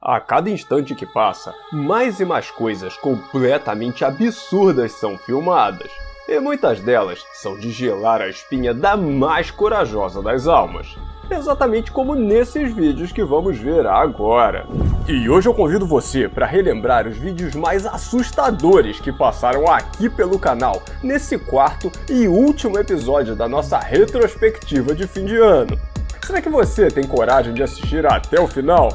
A cada instante que passa, mais e mais coisas completamente absurdas são filmadas. E muitas delas são de gelar a espinha da mais corajosa das almas. Exatamente como nesses vídeos que vamos ver agora. E hoje eu convido você para relembrar os vídeos mais assustadores que passaram aqui pelo canal nesse quarto e último episódio da nossa retrospectiva de fim de ano. Será que você tem coragem de assistir até o final?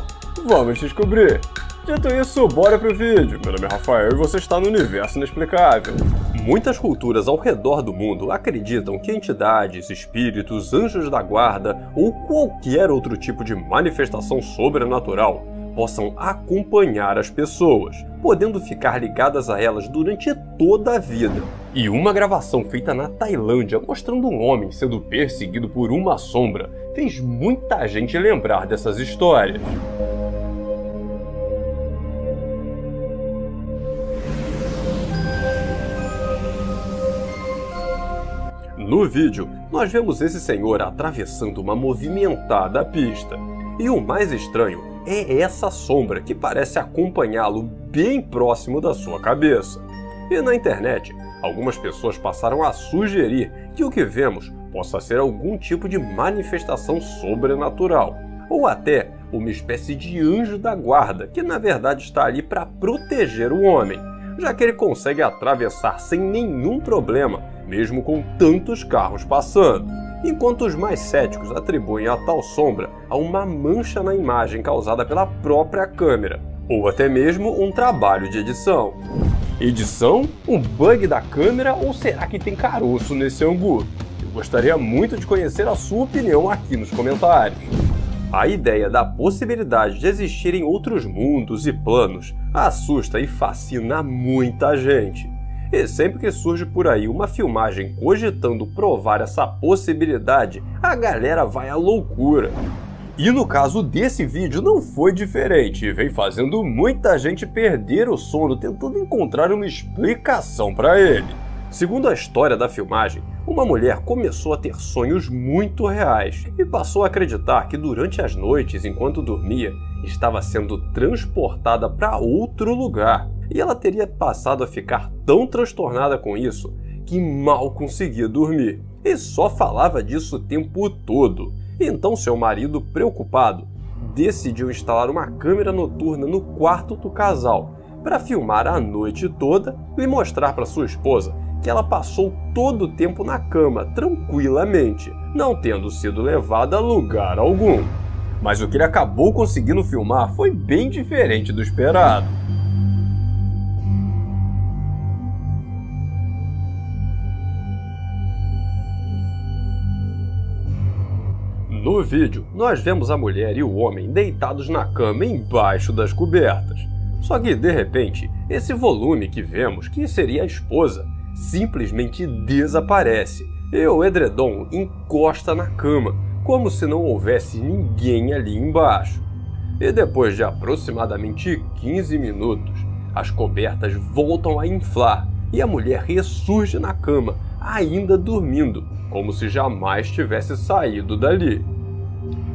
Vamos descobrir! Dito isso, bora pro vídeo! Meu nome é Rafael e você está no Universo Inexplicável. Muitas culturas ao redor do mundo acreditam que entidades, espíritos, anjos da guarda ou qualquer outro tipo de manifestação sobrenatural possam acompanhar as pessoas, podendo ficar ligadas a elas durante toda a vida. E uma gravação feita na Tailândia mostrando um homem sendo perseguido por uma sombra fez muita gente lembrar dessas histórias. No vídeo, nós vemos esse senhor atravessando uma movimentada pista. E o mais estranho é essa sombra que parece acompanhá-lo bem próximo da sua cabeça. E na internet, algumas pessoas passaram a sugerir que o que vemos possa ser algum tipo de manifestação sobrenatural, ou até uma espécie de anjo da guarda que na verdade está ali para proteger o homem, já que ele consegue atravessar sem nenhum problema, mesmo com tantos carros passando. Enquanto os mais céticos atribuem a tal sombra a uma mancha na imagem causada pela própria câmera, ou até mesmo um trabalho de edição. Edição? Um bug da câmera ou será que tem caroço nesse angu? Eu gostaria muito de conhecer a sua opinião aqui nos comentários. A ideia da possibilidade de existirem outros mundos e planos assusta e fascina muita gente. E sempre que surge por aí uma filmagem cogitando provar essa possibilidade, a galera vai à loucura. E no caso desse vídeo não foi diferente, e vem fazendo muita gente perder o sono tentando encontrar uma explicação para ele. Segundo a história da filmagem, uma mulher começou a ter sonhos muito reais e passou a acreditar que durante as noites, enquanto dormia, estava sendo transportada para outro lugar. E ela teria passado a ficar tão transtornada com isso que mal conseguia dormir. E só falava disso o tempo todo. Então seu marido, preocupado, decidiu instalar uma câmera noturna no quarto do casal para filmar a noite toda e mostrar para sua esposa que ela passou todo o tempo na cama, tranquilamente, não tendo sido levada a lugar algum. Mas o que ele acabou conseguindo filmar foi bem diferente do esperado. No vídeo, nós vemos a mulher e o homem deitados na cama embaixo das cobertas. Só que, de repente, esse volume que vemos, que seria a esposa, simplesmente desaparece e o edredom encosta na cama, como se não houvesse ninguém ali embaixo. E depois de aproximadamente 15 minutos, as cobertas voltam a inflar e a mulher ressurge na cama, ainda dormindo, como se jamais tivesse saído dali.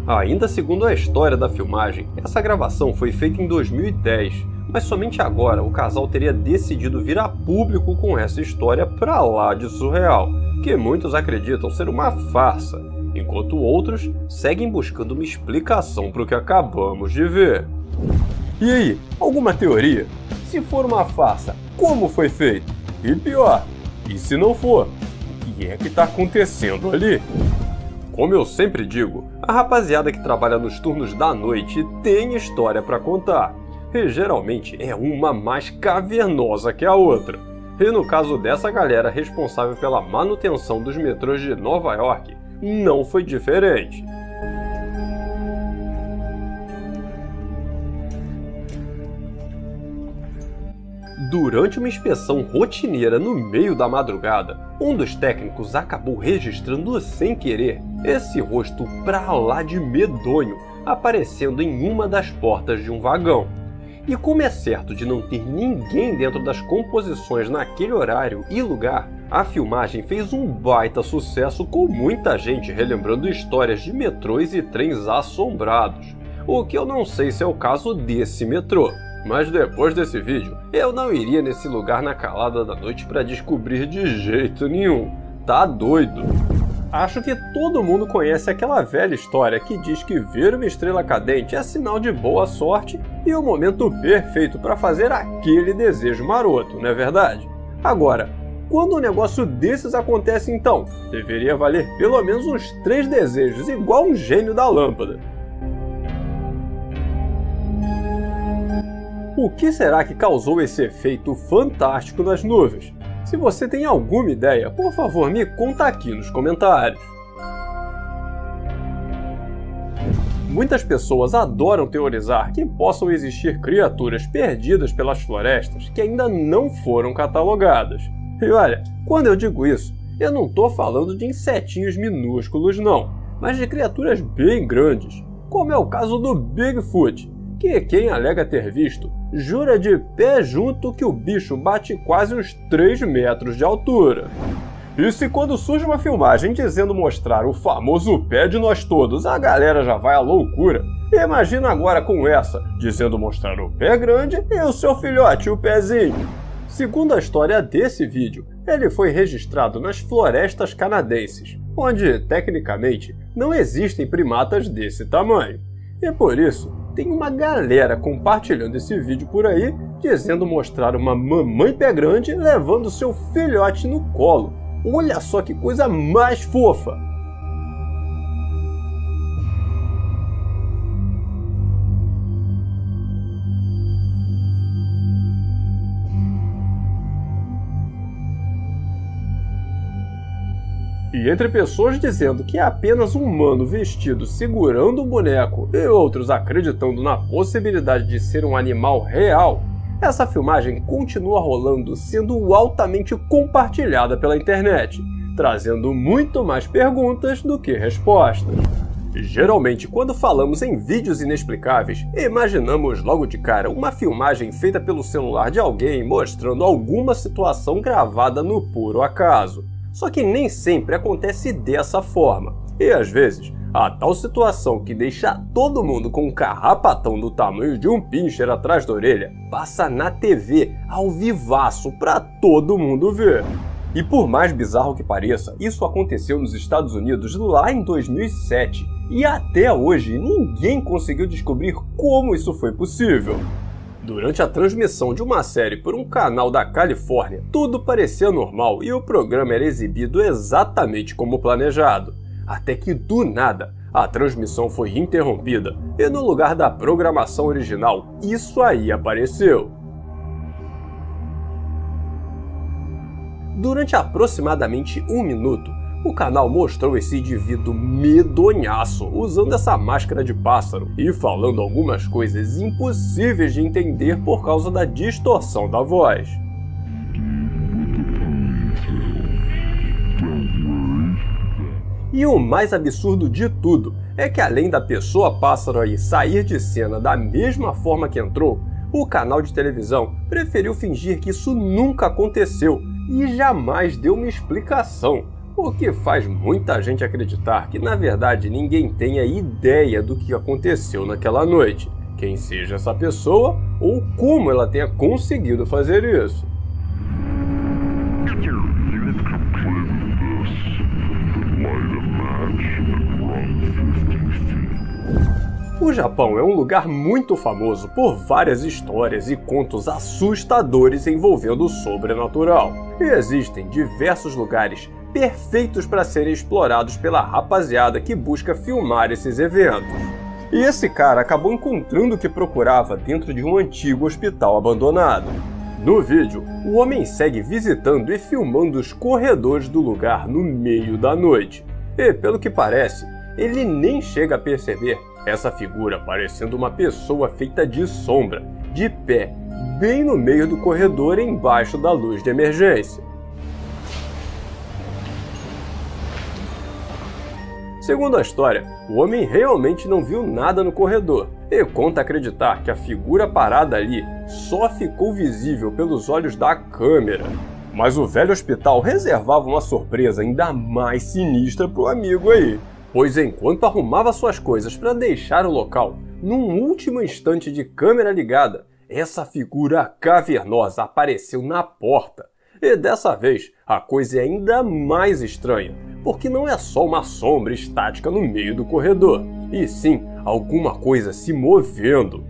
Ainda segundo a história da filmagem, essa gravação foi feita em 2010, mas somente agora o casal teria decidido vir a público com essa história pra lá de surreal, que muitos acreditam ser uma farsa, enquanto outros seguem buscando uma explicação para o que acabamos de ver. E aí, alguma teoria? Se for uma farsa, como foi feito? E pior, e se não for, o que é que está acontecendo ali? Como eu sempre digo, a rapaziada que trabalha nos turnos da noite tem história para contar, e geralmente é uma mais cavernosa que a outra. E no caso dessa galera responsável pela manutenção dos metrôs de Nova York, não foi diferente. Durante uma inspeção rotineira no meio da madrugada, um dos técnicos acabou registrando sem querer esse rosto pra lá de medonho aparecendo em uma das portas de um vagão. E como é certo de não ter ninguém dentro das composições naquele horário e lugar, a filmagem fez um baita sucesso com muita gente relembrando histórias de metrôs e trens assombrados. o que eu não sei se é o caso desse metrô. Mas depois desse vídeo, eu não iria nesse lugar na calada da noite para descobrir de jeito nenhum. Tá doido? Acho que todo mundo conhece aquela velha história que diz que ver uma estrela cadente é sinal de boa sorte e o momento perfeito para fazer aquele desejo maroto, não é verdade? Agora, quando um negócio desses acontece então, deveria valer pelo menos uns 3 desejos, igual um gênio da lâmpada. O que será que causou esse efeito fantástico nas nuvens? Se você tem alguma ideia, por favor me conta aqui nos comentários. Muitas pessoas adoram teorizar que possam existir criaturas perdidas pelas florestas que ainda não foram catalogadas. E olha, quando eu digo isso, eu não estou falando de insetinhos minúsculos não, mas de criaturas bem grandes, como é o caso do Bigfoot, que quem alega ter visto, jura de pé junto que o bicho bate quase uns 3 metros de altura. E se quando surge uma filmagem dizendo mostrar o famoso pé de nós todos, a galera já vai à loucura, imagina agora com essa, dizendo mostrar o pé grande e o seu filhote, o pezinho. Segundo a história desse vídeo, ele foi registrado nas florestas canadenses, onde, tecnicamente, não existem primatas desse tamanho. E por isso, tem uma galera compartilhando esse vídeo por aí, dizendo mostrar uma mamãe pé grande levando seu filhote no colo. Olha só que coisa mais fofa! E entre pessoas dizendo que é apenas um humano vestido segurando um boneco e outros acreditando na possibilidade de ser um animal real, essa filmagem continua rolando, sendo altamente compartilhada pela internet, trazendo muito mais perguntas do que respostas. Geralmente, quando falamos em vídeos inexplicáveis, imaginamos logo de cara uma filmagem feita pelo celular de alguém mostrando alguma situação gravada no puro acaso. Só que nem sempre acontece dessa forma, e às vezes, a tal situação que deixa todo mundo com um carrapatão do tamanho de um pincher atrás da orelha passa na TV, ao vivaço, pra todo mundo ver. E por mais bizarro que pareça, isso aconteceu nos Estados Unidos lá em 2007, e até hoje ninguém conseguiu descobrir como isso foi possível. Durante a transmissão de uma série por um canal da Califórnia, tudo parecia normal e o programa era exibido exatamente como planejado. Até que, do nada, a transmissão foi interrompida e no lugar da programação original, isso aí apareceu. Durante aproximadamente 1 minuto, o canal mostrou esse indivíduo medonhaço usando essa máscara de pássaro e falando algumas coisas impossíveis de entender por causa da distorção da voz. E o mais absurdo de tudo é que além da pessoa pássaro aí sair de cena da mesma forma que entrou, o canal de televisão preferiu fingir que isso nunca aconteceu e jamais deu uma explicação. O que faz muita gente acreditar que, na verdade, ninguém tenha ideia do que aconteceu naquela noite, quem seja essa pessoa ou como ela tenha conseguido fazer isso. O Japão é um lugar muito famoso por várias histórias e contos assustadores envolvendo o sobrenatural. E existem diversos lugares perfeitos para serem explorados pela rapaziada que busca filmar esses eventos. E esse cara acabou encontrando o que procurava dentro de um antigo hospital abandonado. No vídeo, o homem segue visitando e filmando os corredores do lugar no meio da noite. E, pelo que parece, ele nem chega a perceber essa figura parecendo uma pessoa feita de sombra, de pé, bem no meio do corredor embaixo da luz de emergência. Segundo a história, o homem realmente não viu nada no corredor e conta acreditar que a figura parada ali só ficou visível pelos olhos da câmera. Mas o velho hospital reservava uma surpresa ainda mais sinistra pro amigo aí. Pois enquanto arrumava suas coisas para deixar o local, num último instante de câmera ligada, essa figura cavernosa apareceu na porta. E dessa vez, a coisa é ainda mais estranha, porque não é só uma sombra estática no meio do corredor, e sim alguma coisa se movendo.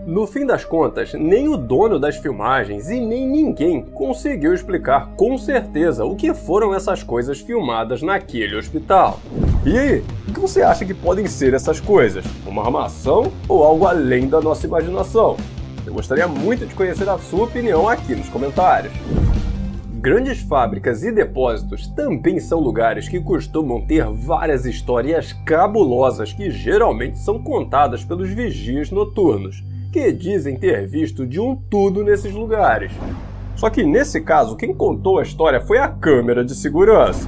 No fim das contas, nem o dono das filmagens e nem ninguém conseguiu explicar com certeza o que foram essas coisas filmadas naquele hospital. E aí, o que você acha que podem ser essas coisas? Uma armação ou algo além da nossa imaginação? Eu gostaria muito de conhecer a sua opinião aqui nos comentários. Grandes fábricas e depósitos também são lugares que costumam ter várias histórias cabulosas que geralmente são contadas pelos vigias noturnos, que dizem ter visto de um tudo nesses lugares. Só que nesse caso, quem contou a história foi a câmera de segurança,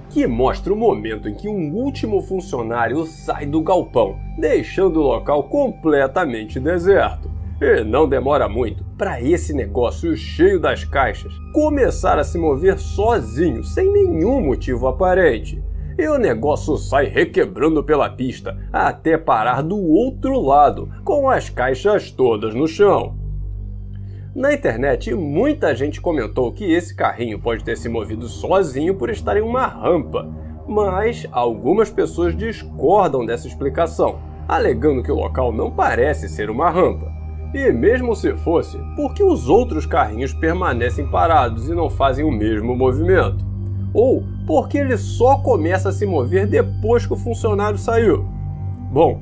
que mostra o momento em que um último funcionário sai do galpão, deixando o local completamente deserto. E não demora muito para esse negócio cheio das caixas começar a se mover sozinho, sem nenhum motivo aparente. E o negócio sai requebrando pela pista até parar do outro lado, com as caixas todas no chão. Na internet, muita gente comentou que esse carrinho pode ter se movido sozinho por estar em uma rampa, mas algumas pessoas discordam dessa explicação, alegando que o local não parece ser uma rampa. E mesmo se fosse, por que os outros carrinhos permanecem parados e não fazem o mesmo movimento? Ou porque ele só começa a se mover depois que o funcionário saiu? Bom,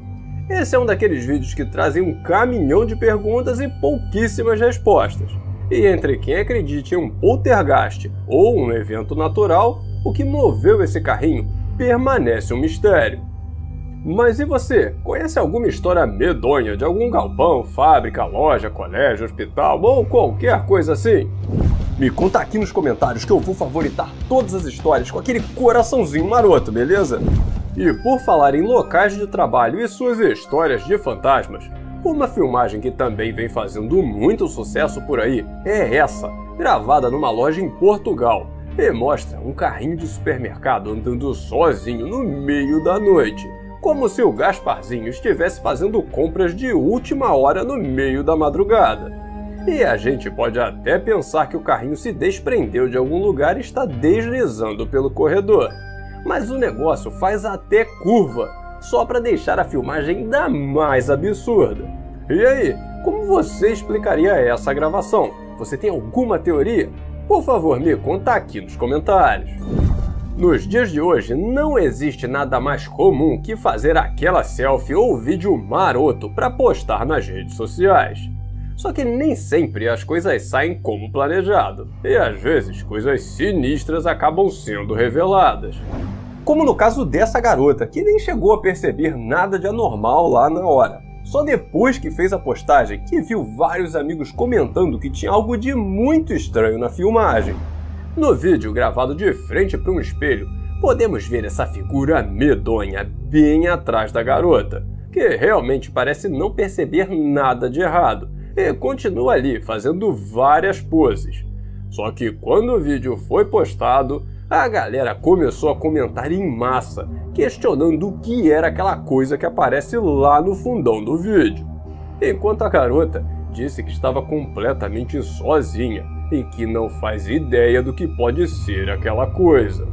esse é um daqueles vídeos que trazem um caminhão de perguntas e pouquíssimas respostas. E entre quem acredita em um poltergeist ou um evento natural, o que moveu esse carrinho permanece um mistério. Mas e você? Conhece alguma história medonha de algum galpão, fábrica, loja, colégio, hospital ou qualquer coisa assim? Me conta aqui nos comentários que eu vou favoritar todas as histórias com aquele coraçãozinho maroto, beleza? E por falar em locais de trabalho e suas histórias de fantasmas, uma filmagem que também vem fazendo muito sucesso por aí é essa, gravada numa loja em Portugal, e mostra um carrinho de supermercado andando sozinho no meio da noite, como se o Gasparzinho estivesse fazendo compras de última hora no meio da madrugada. E a gente pode até pensar que o carrinho se desprendeu de algum lugar e está deslizando pelo corredor. Mas o negócio faz até curva, só para deixar a filmagem ainda mais absurda. E aí, como você explicaria essa gravação? Você tem alguma teoria? Por favor, me conta aqui nos comentários. Nos dias de hoje, não existe nada mais comum que fazer aquela selfie ou vídeo maroto para postar nas redes sociais. Só que nem sempre as coisas saem como planejado, e às vezes coisas sinistras acabam sendo reveladas. Como no caso dessa garota, que nem chegou a perceber nada de anormal lá na hora. Só depois que fez a postagem que viu vários amigos comentando que tinha algo de muito estranho na filmagem. No vídeo, gravado de frente para um espelho, podemos ver essa figura medonha bem atrás da garota, que realmente parece não perceber nada de errado, e continua ali fazendo várias poses. Só que quando o vídeo foi postado, a galera começou a comentar em massa, questionando o que era aquela coisa que aparece lá no fundão do vídeo. Enquanto a garota disse que estava completamente sozinha e que não faz ideia do que pode ser aquela coisa.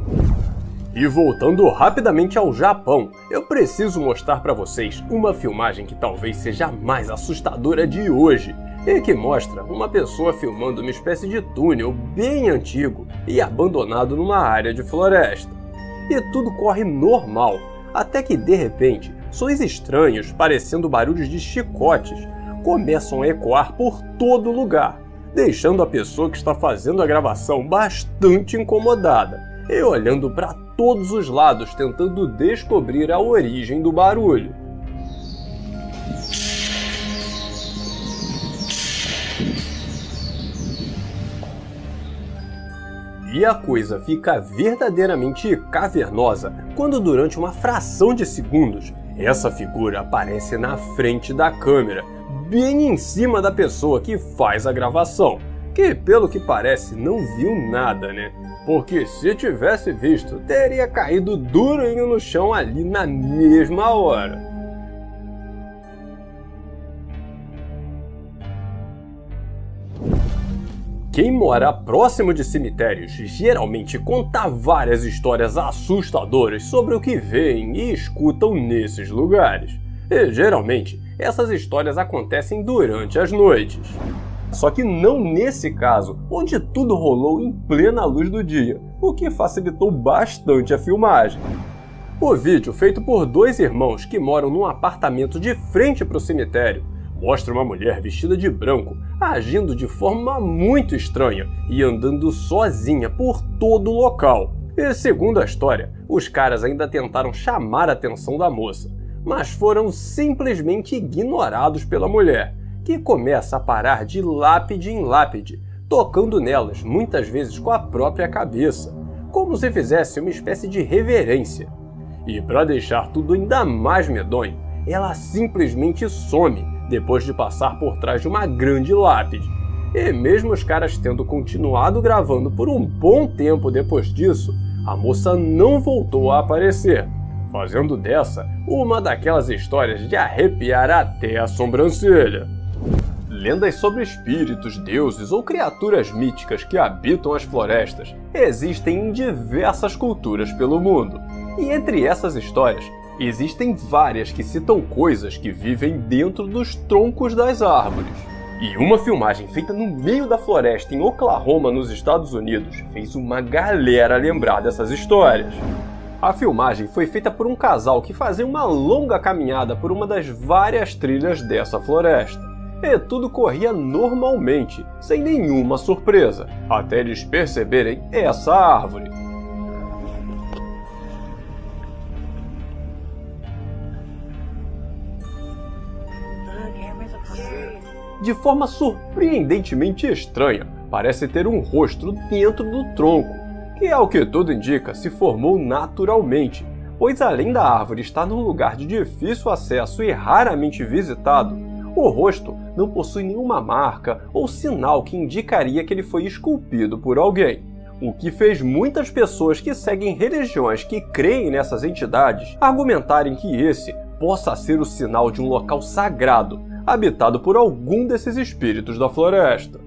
E voltando rapidamente ao Japão, eu preciso mostrar para vocês uma filmagem que talvez seja a mais assustadora de hoje, e que mostra uma pessoa filmando uma espécie de túnel bem antigo e abandonado numa área de floresta. E tudo corre normal, até que de repente, sons estranhos, parecendo barulhos de chicotes, começam a ecoar por todo lugar, deixando a pessoa que está fazendo a gravação bastante incomodada e olhando para todos os lados tentando descobrir a origem do barulho. E a coisa fica verdadeiramente cavernosa quando durante uma fração de segundos essa figura aparece na frente da câmera, bem em cima da pessoa que faz a gravação, que pelo que parece não viu nada, né? Porque se tivesse visto, teria caído durinho no chão ali na mesma hora. Quem mora próximo de cemitérios geralmente conta várias histórias assustadoras sobre o que veem e escutam nesses lugares. E geralmente, essas histórias acontecem durante as noites. Só que não nesse caso, onde tudo rolou em plena luz do dia, o que facilitou bastante a filmagem. O vídeo, feito por dois irmãos que moram num apartamento de frente para o cemitério, mostra uma mulher vestida de branco, agindo de forma muito estranha e andando sozinha por todo o local. E segundo a história, os caras ainda tentaram chamar a atenção da moça, mas foram simplesmente ignorados pela mulher, que começa a parar de lápide em lápide, tocando nelas muitas vezes com a própria cabeça, como se fizesse uma espécie de reverência. E para deixar tudo ainda mais medonho, ela simplesmente some depois de passar por trás de uma grande lápide. E mesmo os caras tendo continuado gravando por um bom tempo depois disso, a moça não voltou a aparecer, fazendo dessa uma daquelas histórias de arrepiar até a sobrancelha. Lendas sobre espíritos, deuses ou criaturas míticas que habitam as florestas existem em diversas culturas pelo mundo. E entre essas histórias, existem várias que citam coisas que vivem dentro dos troncos das árvores. E uma filmagem feita no meio da floresta em Oklahoma, nos Estados Unidos, fez uma galera lembrar dessas histórias. A filmagem foi feita por um casal que fazia uma longa caminhada por uma das várias trilhas dessa floresta. E tudo corria normalmente, sem nenhuma surpresa, até eles perceberem essa árvore. De forma surpreendentemente estranha, parece ter um rosto dentro do tronco, que ao que tudo indica se formou naturalmente, pois além da árvore estar num lugar de difícil acesso e raramente visitado, o rosto não possui nenhuma marca ou sinal que indicaria que ele foi esculpido por alguém, o que fez muitas pessoas que seguem religiões que creem nessas entidades argumentarem que esse possa ser o sinal de um local sagrado, habitado por algum desses espíritos da floresta.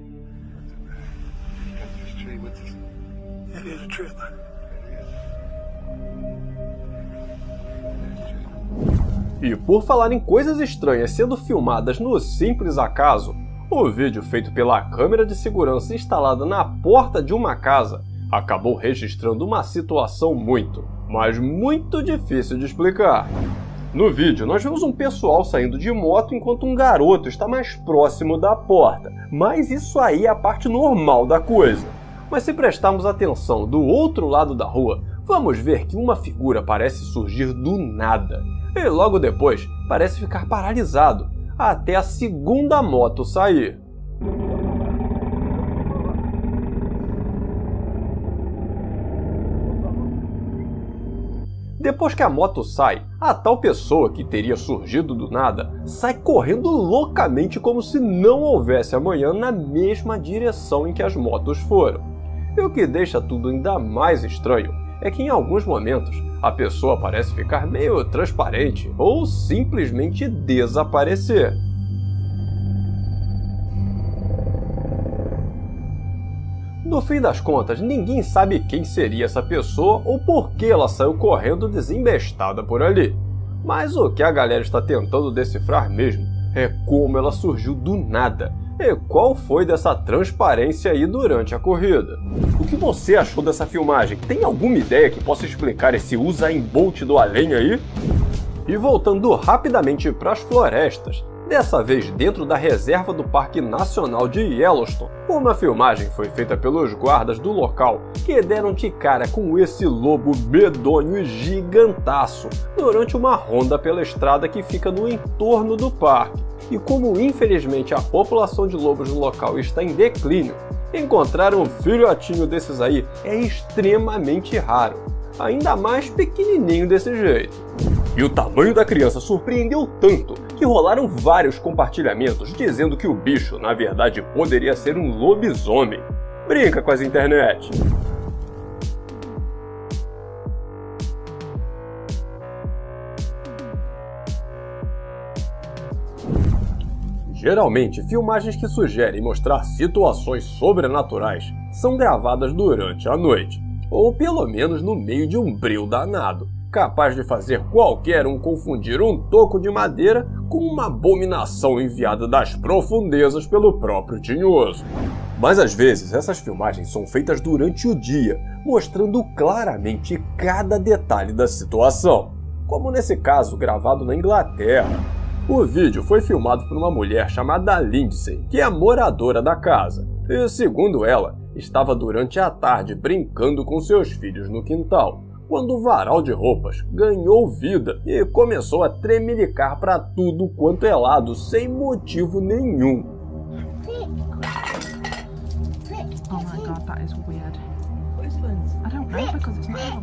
E por falar em coisas estranhas sendo filmadas no simples acaso, o vídeo feito pela câmera de segurança instalada na porta de uma casa acabou registrando uma situação muito, mas muito difícil de explicar. No vídeo, nós vemos um pessoal saindo de moto enquanto um garoto está mais próximo da porta, mas isso aí é a parte normal da coisa. Mas se prestarmos atenção do outro lado da rua, vamos ver que uma figura parece surgir do nada, e logo depois parece ficar paralisado, até a segunda moto sair. Depois que a moto sai, a tal pessoa que teria surgido do nada sai correndo loucamente como se não houvesse amanhã na mesma direção em que as motos foram. E o que deixa tudo ainda mais estranho é que em alguns momentos a pessoa parece ficar meio transparente ou simplesmente desaparecer. No fim das contas, ninguém sabe quem seria essa pessoa ou por que ela saiu correndo desembestada por ali. Mas o que a galera está tentando decifrar mesmo é como ela surgiu do nada e qual foi dessa transparência aí durante a corrida. O que você achou dessa filmagem? Tem alguma ideia que possa explicar esse Usain Bolt do além aí? E voltando rapidamente para as florestas, dessa vez dentro da reserva do Parque Nacional de Yellowstone, uma filmagem foi feita pelos guardas do local que deram de cara com esse lobo medonho e gigantaço durante uma ronda pela estrada que fica no entorno do parque. E como infelizmente a população de lobos no local está em declínio, encontrar um filhotinho desses aí é extremamente raro, ainda mais pequenininho desse jeito. E o tamanho da criança surpreendeu tanto que rolaram vários compartilhamentos dizendo que o bicho, na verdade, poderia ser um lobisomem. Brinca com as internet! Geralmente, filmagens que sugerem mostrar situações sobrenaturais são gravadas durante a noite, ou pelo menos no meio de um breu danado, capaz de fazer qualquer um confundir um toco de madeira com uma abominação enviada das profundezas pelo próprio tinhoso. Mas às vezes essas filmagens são feitas durante o dia, mostrando claramente cada detalhe da situação, como nesse caso gravado na Inglaterra. O vídeo foi filmado por uma mulher chamada Lindsay, que é moradora da casa, e, segundo ela, estava durante a tarde brincando com seus filhos no quintal, quando o varal de roupas ganhou vida e começou a tremelicar para tudo quanto é lado, sem motivo nenhum. Oh my God, that is weird. I don't know because it's not.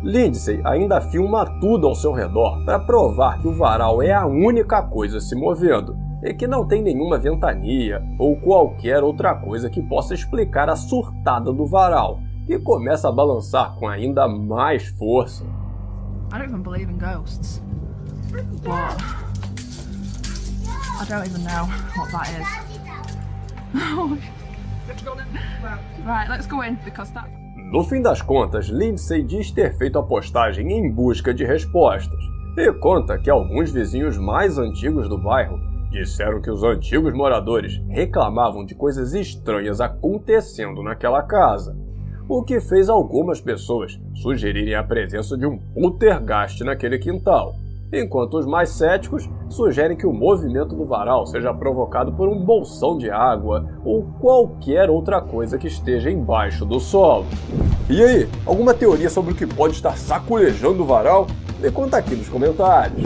Lindsay ainda filma tudo ao seu redor para provar que o varal é a única coisa se movendo e que não tem nenhuma ventania ou qualquer outra coisa que possa explicar a surtada do varal, que começa a balançar com ainda mais força. I don't even believe in ghosts, but I don't even know what that is. Right, let's go in because that. No fim das contas, Lindsay diz ter feito a postagem em busca de respostas e conta que alguns vizinhos mais antigos do bairro disseram que os antigos moradores reclamavam de coisas estranhas acontecendo naquela casa, o que fez algumas pessoas sugerirem a presença de um poltergeist naquele quintal, enquanto os mais céticos sugerem que o movimento do varal seja provocado por um bolsão de água ou qualquer outra coisa que esteja embaixo do solo. E aí, alguma teoria sobre o que pode estar saculejando o varal? Me conta aqui nos comentários.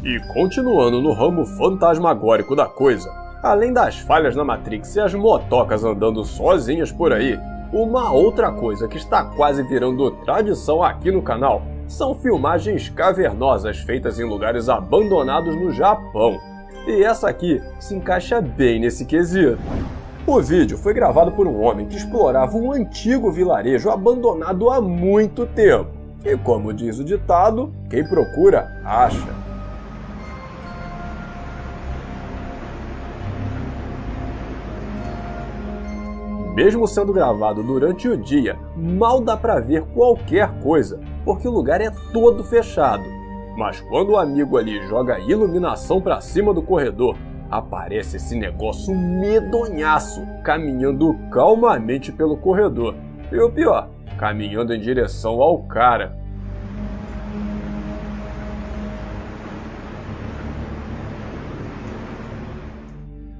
E continuando no ramo fantasmagórico da coisa, além das falhas na Matrix e as motocas andando sozinhas por aí, uma outra coisa que está quase virando tradição aqui no canal são filmagens cavernosas feitas em lugares abandonados no Japão. E essa aqui se encaixa bem nesse quesito. O vídeo foi gravado por um homem que explorava um antigo vilarejo abandonado há muito tempo. E como diz o ditado, quem procura, acha. Mesmo sendo gravado durante o dia, mal dá pra ver qualquer coisa, porque o lugar é todo fechado. Mas quando o amigo ali joga a iluminação pra cima do corredor, aparece esse negócio medonhaço, caminhando calmamente pelo corredor. E o pior, caminhando em direção ao cara.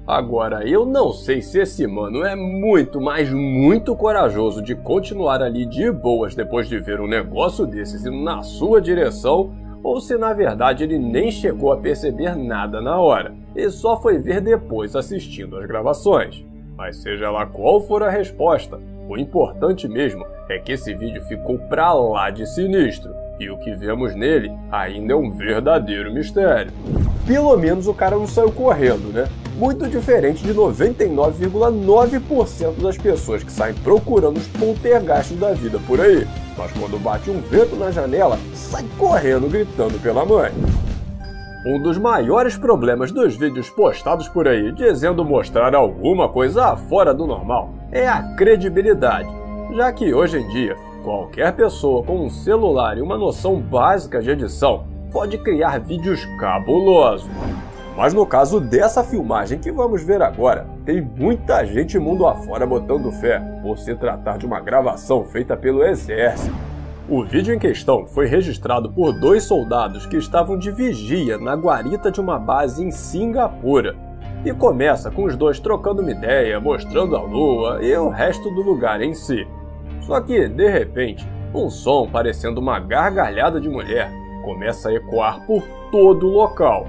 Agora, eu não sei se esse mano é muito, mas muito corajoso de continuar ali de boas depois de ver um negócio desses indo na sua direção, ou se na verdade ele nem chegou a perceber nada na hora, e só foi ver depois assistindo às gravações. Mas seja lá qual for a resposta, o importante mesmo é que esse vídeo ficou pra lá de sinistro, e o que vemos nele ainda é um verdadeiro mistério. Pelo menos o cara não saiu correndo, né? Muito diferente de 99,9% das pessoas que saem procurando os poltergastos da vida por aí. Mas quando bate um vento na janela, sai correndo gritando pela mãe. Um dos maiores problemas dos vídeos postados por aí, dizendo mostrar alguma coisa fora do normal, é a credibilidade. Já que hoje em dia, qualquer pessoa com um celular e uma noção básica de edição pode criar vídeos cabulosos. Mas no caso dessa filmagem que vamos ver agora, tem muita gente mundo afora botando fé por se tratar de uma gravação feita pelo exército. O vídeo em questão foi registrado por 2 soldados que estavam de vigia na guarita de uma base em Singapura. E começa com os dois trocando uma ideia, mostrando a lua e o resto do lugar em si. Só que, de repente, um som parecendo uma gargalhada de mulher começa a ecoar por todo o local.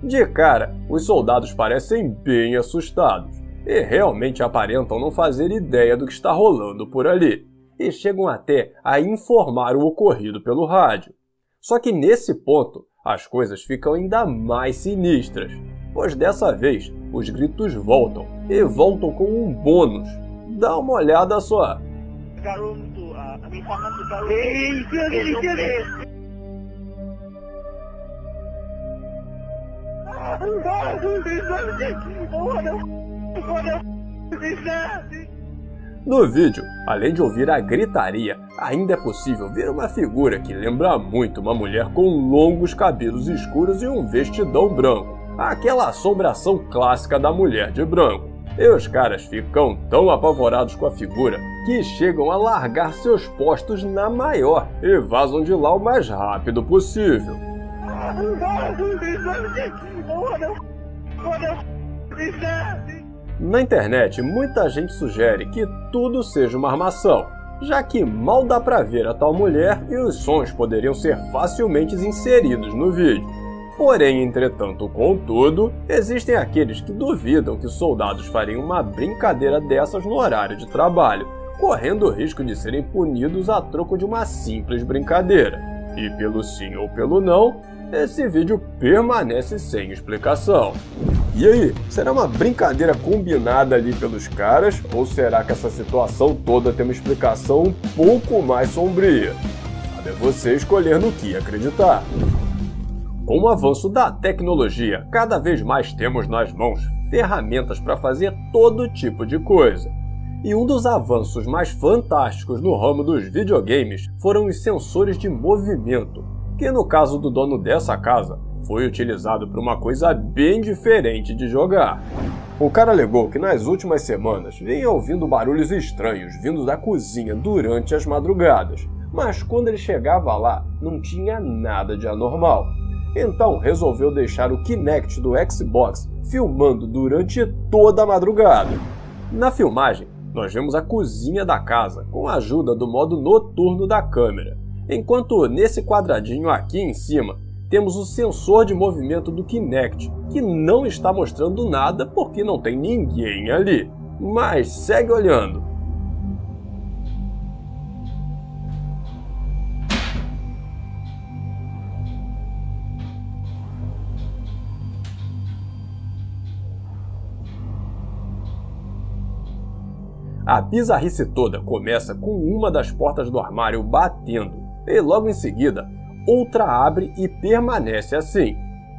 De cara, os soldados parecem bem assustados. e realmente aparentam não fazer ideia do que está rolando por ali, e chegam até a informar o ocorrido pelo rádio. Só que nesse ponto, as coisas ficam ainda mais sinistras, pois dessa vez os gritos voltam, e voltam com um bônus. Dá uma olhada só. No vídeo, além de ouvir a gritaria, ainda é possível ver uma figura que lembra muito uma mulher com longos cabelos escuros e um vestidão branco, aquela assombração clássica da mulher de branco. E os caras ficam tão apavorados com a figura que chegam a largar seus postos na maior e vazam de lá o mais rápido possível. Na internet, muita gente sugere que tudo seja uma armação, já que mal dá pra ver a tal mulher e os sons poderiam ser facilmente inseridos no vídeo. Porém, entretanto, contudo, existem aqueles que duvidam que soldados fariam uma brincadeira dessas no horário de trabalho, correndo o risco de serem punidos a troco de uma simples brincadeira. E pelo sim ou pelo não, esse vídeo permanece sem explicação. E aí, será uma brincadeira combinada ali pelos caras, ou será que essa situação toda tem uma explicação um pouco mais sombria? Cabe a você escolher no que acreditar. Com o avanço da tecnologia, cada vez mais temos nas mãos ferramentas para fazer todo tipo de coisa. E um dos avanços mais fantásticos no ramo dos videogames foram os sensores de movimento, que no caso do dono dessa casa, foi utilizado para uma coisa bem diferente de jogar. O cara alegou que nas últimas semanas vinha ouvindo barulhos estranhos vindo da cozinha durante as madrugadas, mas quando ele chegava lá, não tinha nada de anormal. Então resolveu deixar o Kinect do Xbox filmando durante toda a madrugada. Na filmagem, nós vemos a cozinha da casa com a ajuda do modo noturno da câmera, enquanto nesse quadradinho aqui em cima temos o sensor de movimento do Kinect, que não está mostrando nada porque não tem ninguém ali. Mas segue olhando. A bizarrice toda começa com uma das portas do armário batendo, e logo em seguida, outra abre e permanece assim.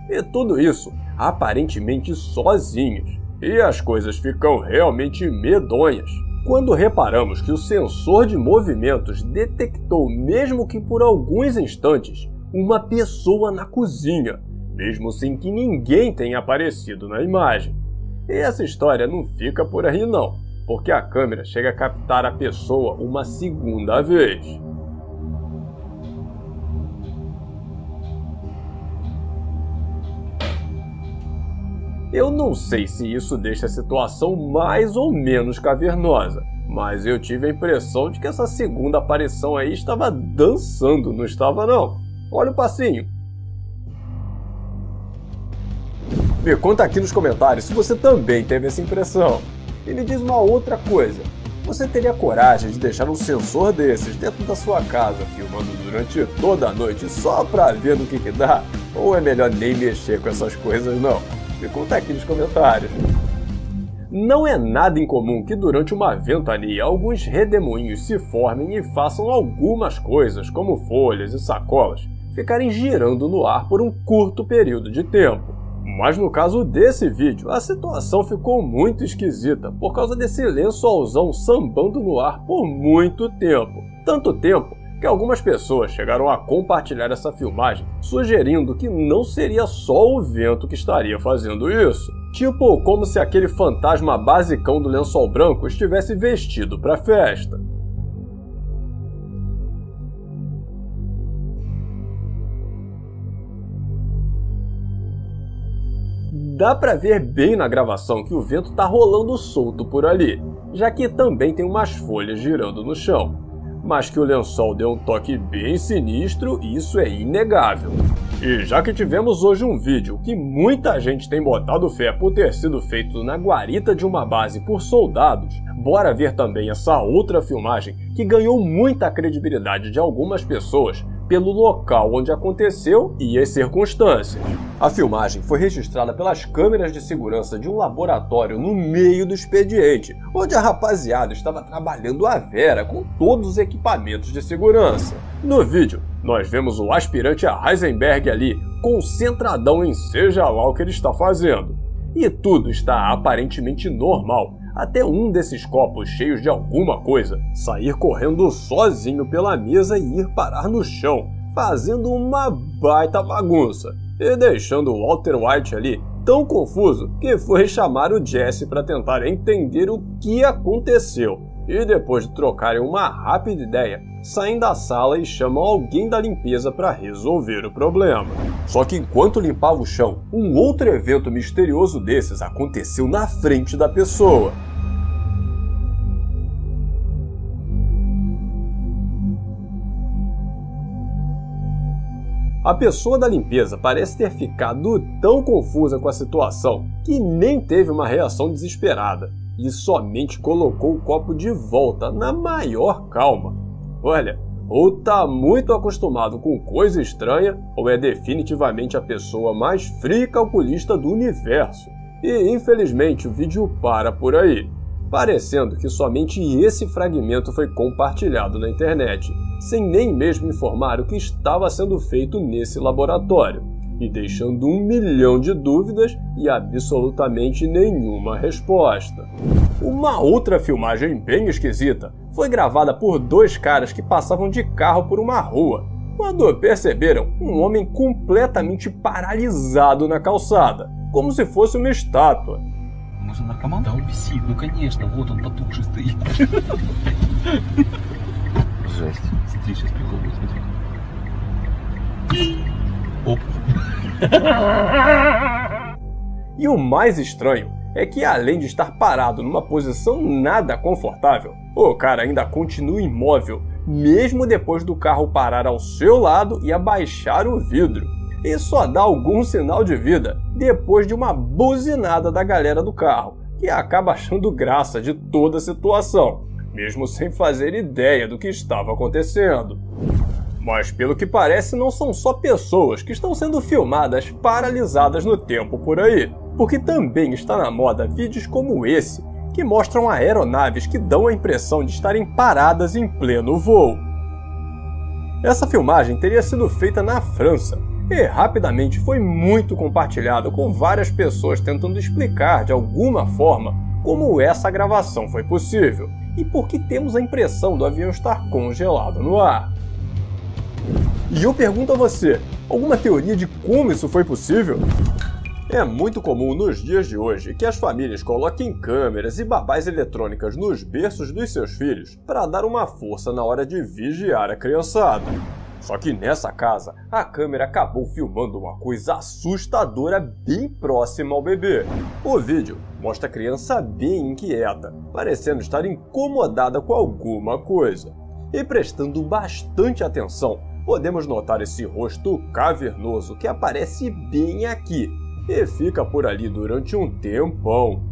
E tudo isso aparentemente sozinhos. E as coisas ficam realmente medonhas quando reparamos que o sensor de movimentos detectou, mesmo que por alguns instantes, uma pessoa na cozinha, mesmo sem que ninguém tenha aparecido na imagem. E essa história não fica por aí não, porque a câmera chega a captar a pessoa uma segunda vez. Eu não sei se isso deixa a situação mais ou menos cavernosa, mas eu tive a impressão de que essa segunda aparição aí estava dançando, não estava não? Olha o passinho. Me conta aqui nos comentários se você também teve essa impressão. E me diz uma outra coisa, você teria coragem de deixar um sensor desses dentro da sua casa filmando durante toda a noite só pra ver no que dá? Ou é melhor nem mexer com essas coisas não? Me conta aqui nos comentários. Não é nada incomum que durante uma ventania alguns redemoinhos se formem e façam algumas coisas, como folhas e sacolas, ficarem girando no ar por um curto período de tempo. Mas no caso desse vídeo, a situação ficou muito esquisita por causa desse lençolzão sambando no ar por muito tempo. Tanto tempo que algumas pessoas chegaram a compartilhar essa filmagem, sugerindo que não seria só o vento que estaria fazendo isso. Tipo, como se aquele fantasma basicão do lençol branco estivesse vestido para festa. Dá pra ver bem na gravação que o vento tá rolando solto por ali, já que também tem umas folhas girando no chão. mas que o lençol deu um toque bem sinistro, isso é inegável. E já que tivemos hoje um vídeo que muita gente tem botado fé por ter sido feito na guarita de uma base por soldados, bora ver também essa outra filmagem que ganhou muita credibilidade de algumas pessoas pelo local onde aconteceu e as circunstâncias. A filmagem foi registrada pelas câmeras de segurança de um laboratório no meio do expediente, onde a rapaziada estava trabalhando à vera com todos os equipamentos de segurança. No vídeo, nós vemos o aspirante a Heisenberg ali, concentradão em seja lá o que ele está fazendo. E tudo está aparentemente normal, até um desses copos cheios de alguma coisa sair correndo sozinho pela mesa e ir parar no chão, fazendo uma baita bagunça, e deixando o Walter White ali tão confuso que foi chamar o Jesse para tentar entender o que aconteceu. E depois de trocarem uma rápida ideia, saem da sala e chamam alguém da limpeza para resolver o problema. Só que enquanto limpava o chão, um outro evento misterioso desses aconteceu na frente da pessoa. A pessoa da limpeza parece ter ficado tão confusa com a situação que nem teve uma reação desesperada e somente colocou o copo de volta na maior calma. Olha, ou tá muito acostumado com coisa estranha, ou é definitivamente a pessoa mais fria e calculista do universo. E infelizmente o vídeo para por aí, parecendo que somente esse fragmento foi compartilhado na internet, sem nem mesmo informar o que estava sendo feito nesse laboratório, e deixando 1 milhão de dúvidas e absolutamente nenhuma resposta. Uma outra filmagem bem esquisita foi gravada por 2 caras que passavam de carro por uma rua, quando perceberam um homem completamente paralisado na calçada, como se fosse uma estátua. Mas o наркоман? Да, он висит, ну конечно, вот он потухший стоит. Жесть. Смотри, сейчас прикол будет, смотри. Оп. E o mais estranho é que, além de estar parado numa posição nada confortável, o cara ainda continua imóvel, mesmo depois do carro parar ao seu lado e abaixar o vidro. E só dá algum sinal de vida depois de uma buzinada da galera do carro, que acaba achando graça de toda a situação, mesmo sem fazer ideia do que estava acontecendo. Mas pelo que parece, não são só pessoas que estão sendo filmadas paralisadas no tempo por aí, porque também está na moda vídeos como esse, que mostram aeronaves que dão a impressão de estarem paradas em pleno voo. Essa filmagem teria sido feita na França, e rapidamente foi muito compartilhado com várias pessoas tentando explicar de alguma forma como essa gravação foi possível, e por que temos a impressão do avião estar congelado no ar. E eu pergunto a você, alguma teoria de como isso foi possível? É muito comum nos dias de hoje que as famílias coloquem câmeras e babás eletrônicas nos berços dos seus filhos para dar uma força na hora de vigiar a criançada. Só que nessa casa, a câmera acabou filmando uma coisa assustadora bem próxima ao bebê. O vídeo mostra a criança bem inquieta, parecendo estar incomodada com alguma coisa. E prestando bastante atenção, podemos notar esse rosto cavernoso que aparece bem aqui e fica por ali durante um tempão.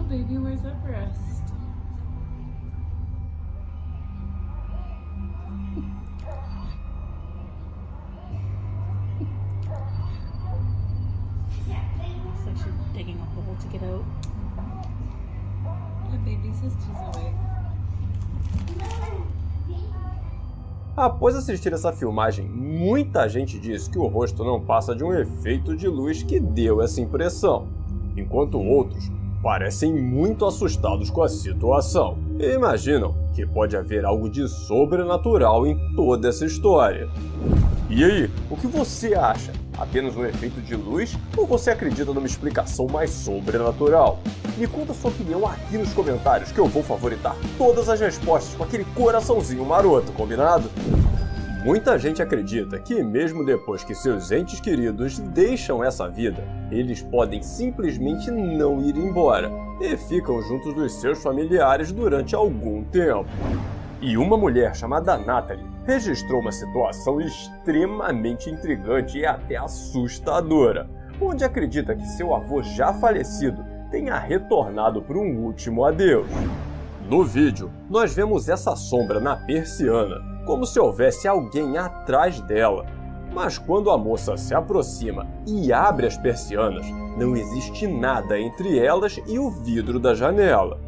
Baby, where's Everest? Looks like she's digging a hole to get out. My baby sister's awake. Após assistir essa filmagem, muita gente diz que o rosto não passa de um efeito de luz que deu essa impressão, enquanto outros parecem muito assustados com a situação e imaginam que pode haver algo de sobrenatural em toda essa história. E aí, o que você acha? Apenas um efeito de luz ou você acredita numa explicação mais sobrenatural? Me conta sua opinião aqui nos comentários que eu vou favoritar todas as respostas com aquele coraçãozinho maroto, combinado? Muita gente acredita que mesmo depois que seus entes queridos deixam essa vida, eles podem simplesmente não ir embora e ficam juntos dos seus familiares durante algum tempo. E uma mulher chamada Natalie registrou uma situação extremamente intrigante e até assustadora, onde acredita que seu avô já falecido tenha retornado por um último adeus. No vídeo, nós vemos essa sombra na persiana, como se houvesse alguém atrás dela. Mas quando a moça se aproxima e abre as persianas, não existe nada entre elas e o vidro da janela.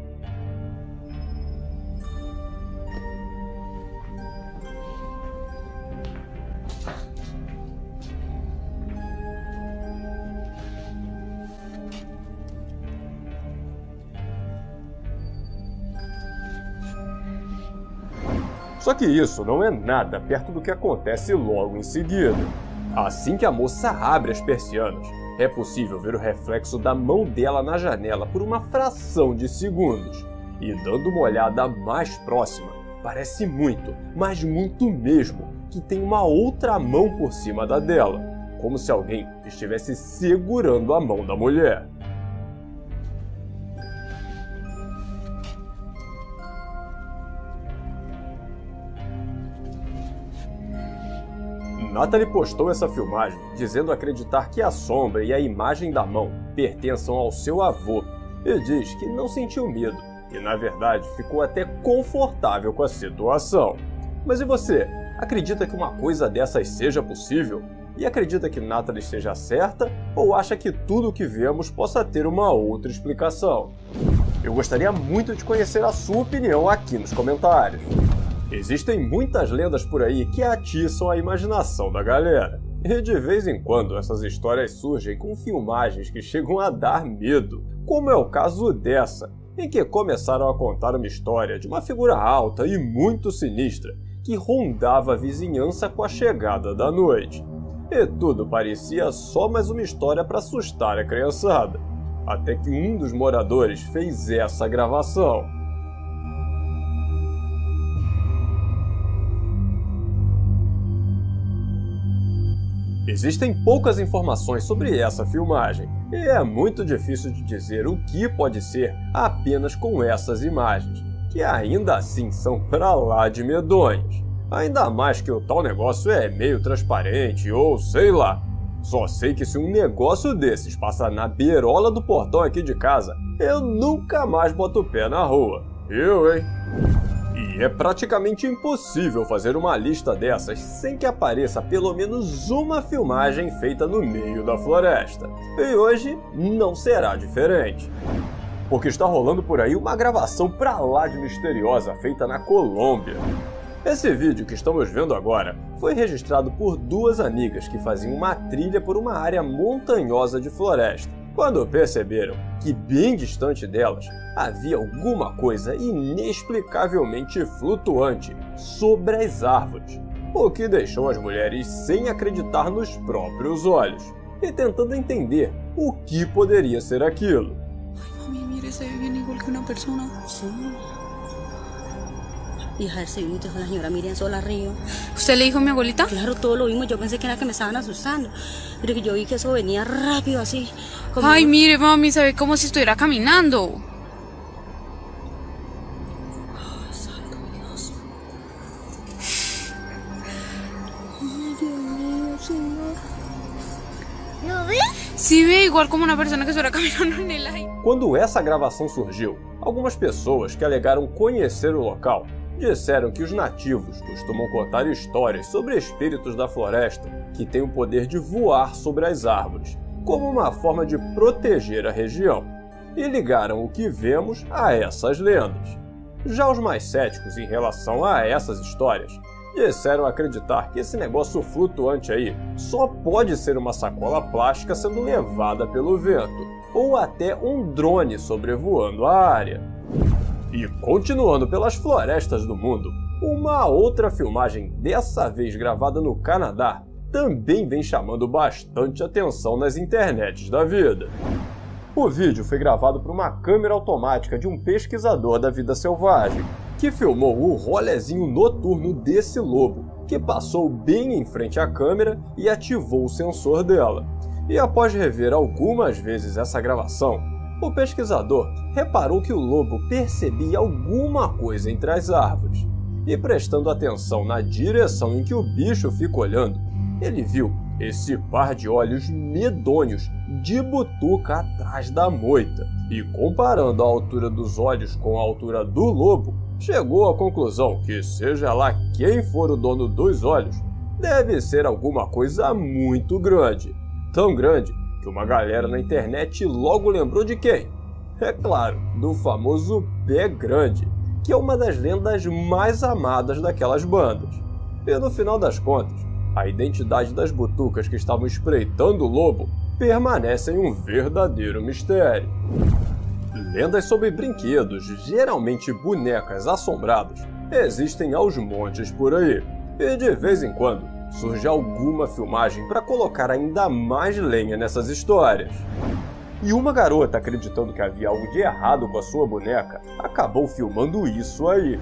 Só que isso não é nada perto do que acontece logo em seguida. Assim que a moça abre as persianas, é possível ver o reflexo da mão dela na janela por uma fração de segundos. E dando uma olhada mais próxima, parece muito, mas muito mesmo, que tem uma outra mão por cima da dela, como se alguém estivesse segurando a mão da mulher. Natalie postou essa filmagem dizendo acreditar que a sombra e a imagem da mão pertençam ao seu avô e diz que não sentiu medo e, na verdade, ficou até confortável com a situação. Mas e você? Acredita que uma coisa dessas seja possível? E acredita que Natalie esteja certa ou acha que tudo o que vemos possa ter uma outra explicação? Eu gostaria muito de conhecer a sua opinião aqui nos comentários. Existem muitas lendas por aí que atiçam a imaginação da galera. E de vez em quando essas histórias surgem com filmagens que chegam a dar medo, como é o caso dessa, em que começaram a contar uma história de uma figura alta e muito sinistra que rondava a vizinhança com a chegada da noite. E tudo parecia só mais uma história para assustar a criançada, até que um dos moradores fez essa gravação. Existem poucas informações sobre essa filmagem, e é muito difícil de dizer o que pode ser apenas com essas imagens, que ainda assim são pra lá de medonhas. Ainda mais que o tal negócio é meio transparente ou sei lá. Só sei que se um negócio desses passar na beirola do portão aqui de casa, eu nunca mais boto o pé na rua. Eu, hein? E é praticamente impossível fazer uma lista dessas sem que apareça pelo menos uma filmagem feita no meio da floresta. E hoje não será diferente. Porque está rolando por aí uma gravação pra lá de misteriosa feita na Colômbia. Esse vídeo que estamos vendo agora foi registrado por duas amigas que faziam uma trilha por uma área montanhosa de floresta, quando perceberam que bem distante delas havia alguma coisa inexplicavelmente flutuante sobre as árvores, o que deixou as mulheres sem acreditar nos próprios olhos e tentando entender o que poderia ser aquilo. Mami, mire, se ve bien igual que una persona. Sí. Hija, ese video dijo la señora Miriam Sola Río. ¿Usted le dijo a mi abuelita? Claro, todo lo vimos. Yo pensé que era que me estaban asustando. Pero que yo vi que eso venía rápido así. Como... Ay, mire, mami, se ve como si estuviera caminando. Ay, santo Dios. Ay, Dios mío, señor. ¿Lo ve? Sí, ve igual como una persona que estuviera caminando en el aire. Quando essa gravação surgiu, algumas pessoas que alegaram conhecer o local disseram que os nativos costumam contar histórias sobre espíritos da floresta que têm o poder de voar sobre as árvores, como uma forma de proteger a região, e ligaram o que vemos a essas lendas. Já os mais céticos em relação a essas histórias disseram acreditar que esse negócio flutuante aí só pode ser uma sacola plástica sendo levada pelo vento, ou até um drone sobrevoando a área. E continuando pelas florestas do mundo, uma outra filmagem, dessa vez gravada no Canadá, também vem chamando bastante atenção nas internets da vida. O vídeo foi gravado por uma câmera automática de um pesquisador da vida selvagem, que filmou o rolezinho noturno desse lobo, que passou bem em frente à câmera e ativou o sensor dela. E após rever algumas vezes essa gravação, o pesquisador reparou que o lobo percebia alguma coisa entre as árvores. E prestando atenção na direção em que o bicho fica olhando, ele viu esse par de olhos medonhos de butuca atrás da moita. E comparando a altura dos olhos com a altura do lobo, chegou à conclusão que, seja lá quem for o dono dos olhos, deve ser alguma coisa muito grande. Tão grande que uma galera na internet logo lembrou de quem? É claro, do famoso Pé Grande, que é uma das lendas mais amadas daquelas bandas. E no final das contas, a identidade das butucas que estavam espreitando o lobo permanece em um verdadeiro mistério. Lendas sobre brinquedos, geralmente bonecas assombradas, existem aos montes por aí, e de vez em quando surge alguma filmagem para colocar ainda mais lenha nessas histórias. E uma garota, acreditando que havia algo de errado com a sua boneca, acabou filmando isso aí.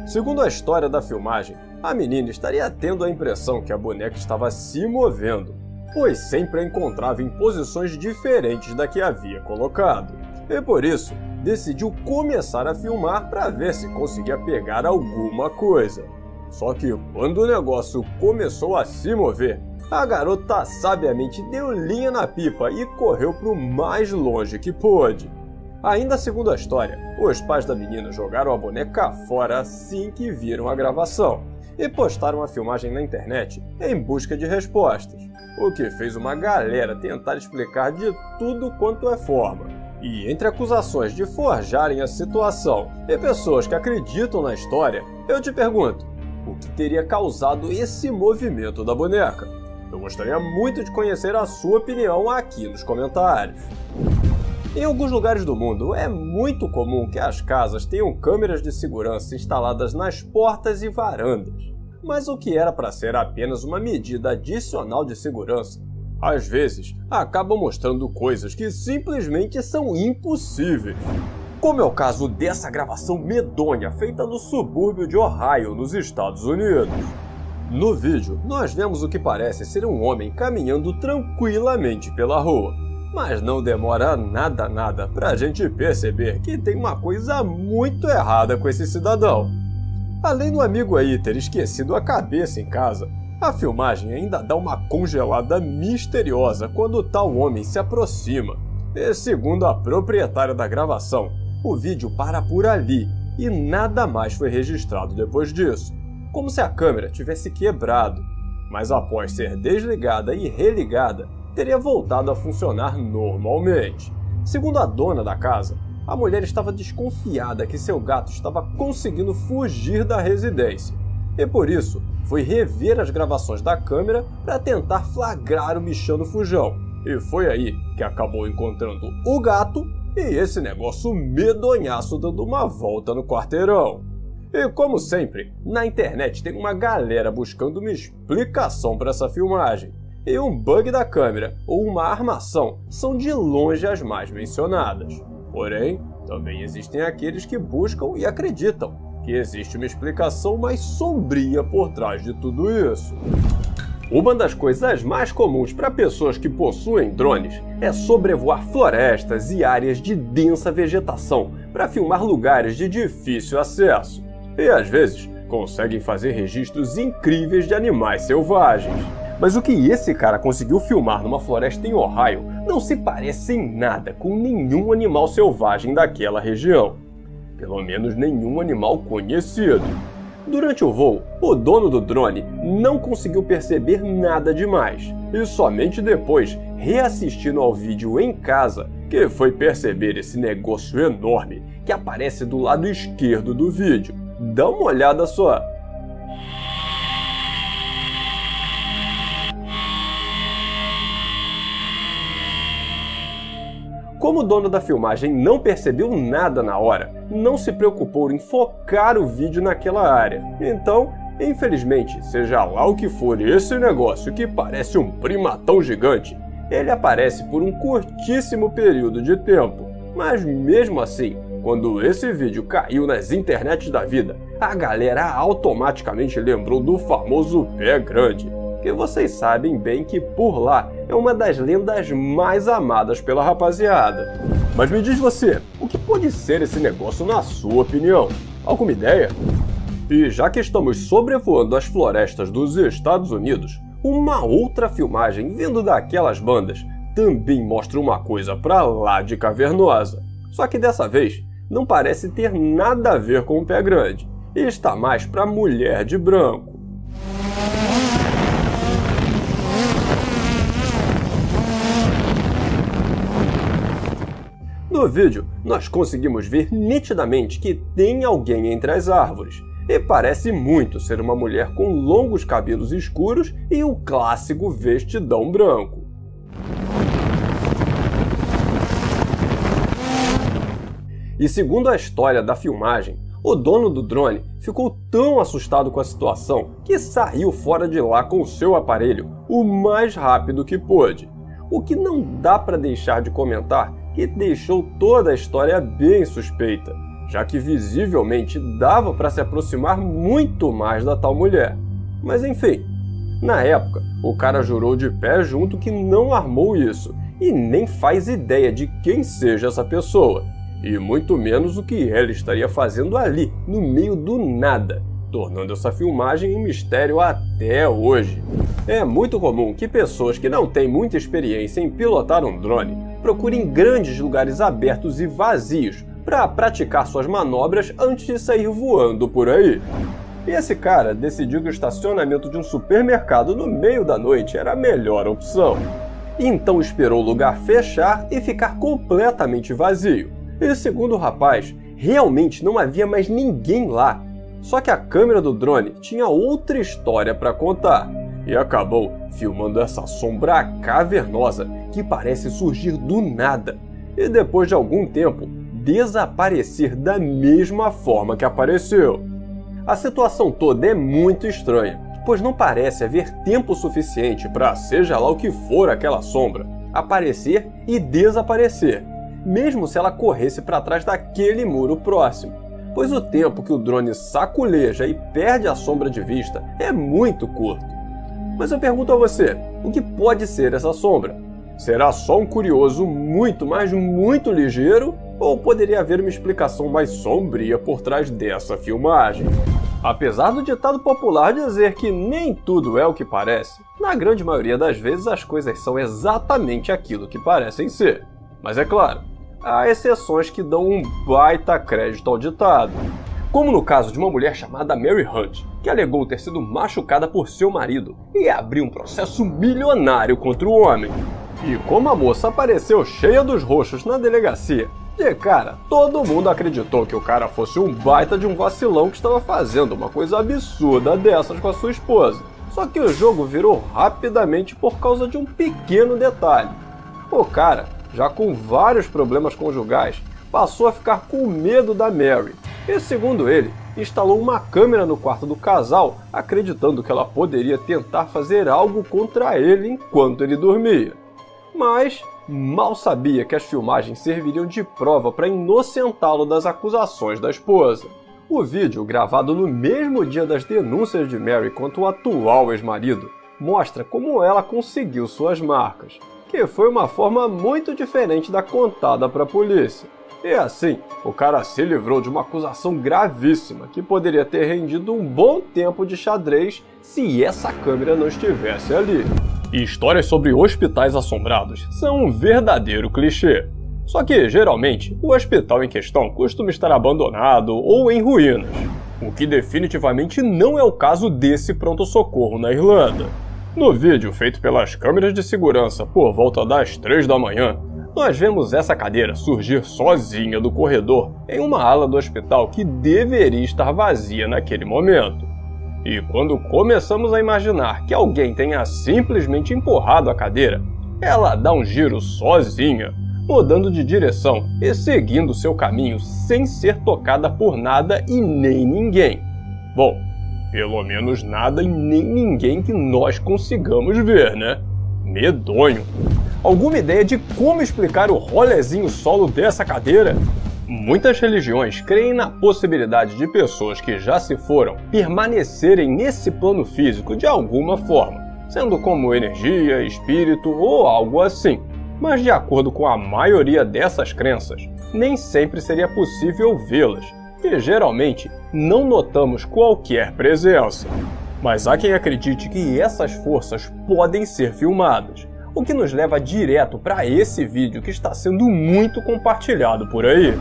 Segundo a história da filmagem, a menina estaria tendo a impressão que a boneca estava se movendo, pois sempre a encontrava em posições diferentes da que havia colocado. E por isso, decidiu começar a filmar para ver se conseguia pegar alguma coisa. Só que quando o negócio começou a se mover, a garota sabiamente deu linha na pipa e correu para o mais longe que pôde. Ainda segundo a história, os pais da menina jogaram a boneca fora assim que viram a gravação e postaram a filmagem na internet em busca de respostas, o que fez uma galera tentar explicar de tudo quanto é forma. E entre acusações de forjarem a situação e pessoas que acreditam na história, eu te pergunto, o que teria causado esse movimento da boneca? Eu gostaria muito de conhecer a sua opinião aqui nos comentários. Em alguns lugares do mundo, é muito comum que as casas tenham câmeras de segurança instaladas nas portas e varandas. Mas o que era para ser apenas uma medida adicional de segurança, às vezes acaba mostrando coisas que simplesmente são impossíveis. Como é o caso dessa gravação medonha feita no subúrbio de Ohio, nos Estados Unidos. No vídeo, nós vemos o que parece ser um homem caminhando tranquilamente pela rua. Mas não demora nada pra gente perceber que tem uma coisa muito errada com esse cidadão. Além do amigo aí ter esquecido a cabeça em casa, a filmagem ainda dá uma congelada misteriosa quando tal homem se aproxima. E segundo a proprietária da gravação, o vídeo para por ali e nada mais foi registrado depois disso, como se a câmera tivesse quebrado. Mas após ser desligada e religada, teria voltado a funcionar normalmente. Segundo a dona da casa, a mulher estava desconfiada que seu gato estava conseguindo fugir da residência, e por isso foi rever as gravações da câmera para tentar flagrar o bichano fujão. E foi aí que acabou encontrando o gato e esse negócio medonhaço dando uma volta no quarteirão. E como sempre, na internet tem uma galera buscando uma explicação para essa filmagem. E um bug da câmera ou uma armação são de longe as mais mencionadas. Porém, também existem aqueles que buscam e acreditam que existe uma explicação mais sombria por trás de tudo isso. Uma das coisas mais comuns para pessoas que possuem drones é sobrevoar florestas e áreas de densa vegetação para filmar lugares de difícil acesso. E às vezes conseguem fazer registros incríveis de animais selvagens. Mas o que esse cara conseguiu filmar numa floresta em Ohio não se parece em nada com nenhum animal selvagem daquela região. Pelo menos nenhum animal conhecido. Durante o voo, o dono do drone não conseguiu perceber nada demais. E somente depois, reassistindo ao vídeo em casa, que foi perceber esse negócio enorme que aparece do lado esquerdo do vídeo. Dá uma olhada só. Como o dono da filmagem não percebeu nada na hora, não se preocupou em focar o vídeo naquela área. Então, Infelizmente, seja lá o que for esse negócio que parece um primatão gigante, ele aparece por um curtíssimo período de tempo. Mas mesmo assim, quando esse vídeo caiu nas internets da vida, a galera automaticamente lembrou do famoso pé grande, que vocês sabem bem que por lá é uma das lendas mais amadas pela rapaziada. Mas me diz você, o que pode ser esse negócio na sua opinião? Alguma ideia? E já que estamos sobrevoando as florestas dos Estados Unidos, uma outra filmagem vindo daquelas bandas também mostra uma coisa pra lá de cavernosa. Só que dessa vez não parece ter nada a ver com o pé grande, e está mais pra mulher de branco. No vídeo, nós conseguimos ver nitidamente que tem alguém entre as árvores, e parece muito ser uma mulher com longos cabelos escuros e o clássico vestidão branco. E segundo a história da filmagem, o dono do drone ficou tão assustado com a situação que saiu fora de lá com o seu aparelho o mais rápido que pôde. O que não dá para deixar de comentar que deixou toda a história bem suspeita, já que visivelmente dava para se aproximar muito mais da tal mulher. Mas enfim, na época, o cara jurou de pé junto que não armou isso e nem faz ideia de quem seja essa pessoa, e muito menos o que ela estaria fazendo ali, no meio do nada, tornando essa filmagem um mistério até hoje. É muito comum que pessoas que não têm muita experiência em pilotar um drone procurem grandes lugares abertos e vazios para praticar suas manobras antes de sair voando por aí. E esse cara decidiu que o estacionamento de um supermercado no meio da noite era a melhor opção. Então esperou o lugar fechar e ficar completamente vazio. E segundo o rapaz, realmente não havia mais ninguém lá. Só que a câmera do drone tinha outra história para contar. E acabou filmando essa sombra cavernosa que parece surgir do nada. E depois de algum tempo, desaparecer da mesma forma que apareceu. A situação toda é muito estranha, pois não parece haver tempo suficiente para, seja lá o que for aquela sombra, aparecer e desaparecer, mesmo se ela corresse para trás daquele muro próximo, pois o tempo que o drone saculeja e perde a sombra de vista é muito curto. Mas eu pergunto a você, o que pode ser essa sombra? Será só um curioso muito, mas muito ligeiro? Ou poderia haver uma explicação mais sombria por trás dessa filmagem? Apesar do ditado popular dizer que nem tudo é o que parece, na grande maioria das vezes as coisas são exatamente aquilo que parecem ser. Mas é claro, há exceções que dão um baita crédito ao ditado. Como no caso de uma mulher chamada Mary Hunt, que alegou ter sido machucada por seu marido e abriu um processo milionário contra o homem. E como a moça apareceu cheia dos roxos na delegacia, de cara, todo mundo acreditou que o cara fosse um baita de um vacilão que estava fazendo uma coisa absurda dessas com a sua esposa. Só que o jogo virou rapidamente por causa de um pequeno detalhe. O cara, já com vários problemas conjugais, passou a ficar com medo da Mary. E segundo ele, instalou uma câmera no quarto do casal, acreditando que ela poderia tentar fazer algo contra ele enquanto ele dormia. Mas mal sabia que as filmagens serviriam de prova para inocentá-lo das acusações da esposa. O vídeo, gravado no mesmo dia das denúncias de Mary contra o atual ex-marido, mostra como ela conseguiu suas marcas, que foi uma forma muito diferente da contada para a polícia. E assim, o cara se livrou de uma acusação gravíssima que poderia ter rendido um bom tempo de xadrez se essa câmera não estivesse ali. E histórias sobre hospitais assombrados são um verdadeiro clichê. Só que, geralmente, o hospital em questão costuma estar abandonado ou em ruínas, o que definitivamente não é o caso desse pronto-socorro na Irlanda. No vídeo feito pelas câmeras de segurança por volta das 3 da manhã, nós vemos essa cadeira surgir sozinha do corredor em uma ala do hospital que deveria estar vazia naquele momento. E quando começamos a imaginar que alguém tenha simplesmente empurrado a cadeira, ela dá um giro sozinha, mudando de direção e seguindo seu caminho sem ser tocada por nada e nem ninguém. Bom, Pelo menos nada e nem ninguém que nós consigamos ver, né? Medonho. Alguma ideia de como explicar o rolezinho solo dessa cadeira? Muitas religiões creem na possibilidade de pessoas que já se foram permanecerem nesse plano físico de alguma forma, sendo como energia, espírito ou algo assim. Mas de acordo com a maioria dessas crenças, nem sempre seria possível vê-las, e geralmente não notamos qualquer presença. Mas há quem acredite que essas forças podem ser filmadas, o que nos leva direto para esse vídeo que está sendo muito compartilhado por aí.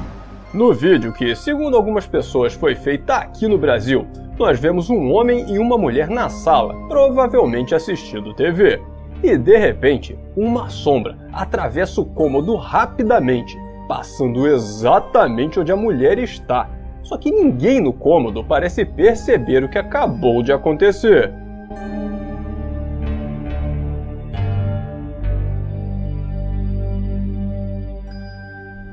No vídeo que, segundo algumas pessoas, foi feito aqui no Brasil, nós vemos um homem e uma mulher na sala, provavelmente assistindo TV. E de repente, uma sombra atravessa o cômodo rapidamente, passando exatamente onde a mulher está. Só que ninguém no cômodo parece perceber o que acabou de acontecer.